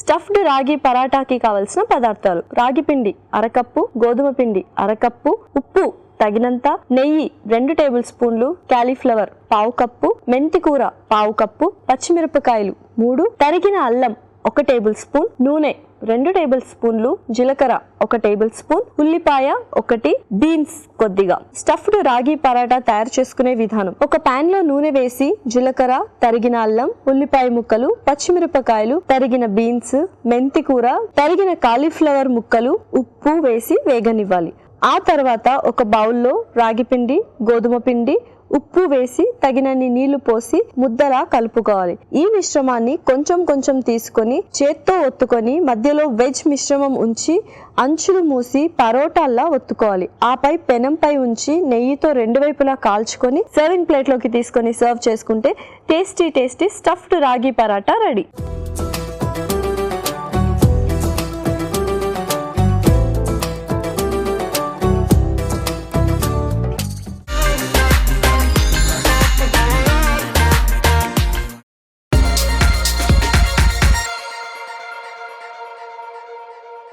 Stuffed రాగి పరాటాకి కావలసిన పదార్థాలు: రాగి పిండి అరకప్పు, గోధుమ పిండి అరకప్పు, ఉప్పు తగినంత, నెయ్యి 2 టేబుల్ స్పూన్లు, క్యాలీఫ్లవర్ పావు కప్పు, మెంతి కూర పావు కప్పు, పచ్చిమిరపకాయలు 3, తరిగిన అల్లం 1 టేబుల్ స్పూన్, నూనె 2 టేబుల్ స్పూన్లు, జీలకర్ర 1 టేబుల్ స్పూన్, ఉల్లిపాయ 1, బీన్స్ కొద్దిగా. స్టఫ్డ్ రాగి పరాటా తయారు చేసుకునే విధానం: ఒక పాన్ లో నూనె వేసి జీలకర్ర, తరిగిన అల్లం, ఉల్లిపాయ ముక్కలు, పచ్చిమిరపకాయలు, తరిగిన బీన్స్, మెంతి కూర, తరిగిన కాలీఫ్లవర్ ముక్కలు, ఉప్పు వేసి వేగనివ్వాలి. ఆ తర్వాత ఒక బౌల్లో రాగి పిండి, గోధుమ పిండి, ఉప్పు వేసి తగినన్ని నీళ్లు పోసి ముద్దలా కలుపుకోవాలి. ఈ మిశ్రమాన్ని కొంచెం కొంచెం తీసుకొని చేత్తో ఒత్తుకొని మధ్యలో వెజ్ మిశ్రమం ఉంచి అంచులు మూసి పరోటాల్లా ఒత్తుకోవాలి. ఆపై పెనంపై ఉంచి నెయ్యితో 2 వైపులా కాల్చుకొని సర్వింగ్ ప్లేట్లోకి తీసుకొని సర్వ్ చేసుకుంటే టేస్టీ స్టఫ్డ్ రాగి పరాటా రెడీ.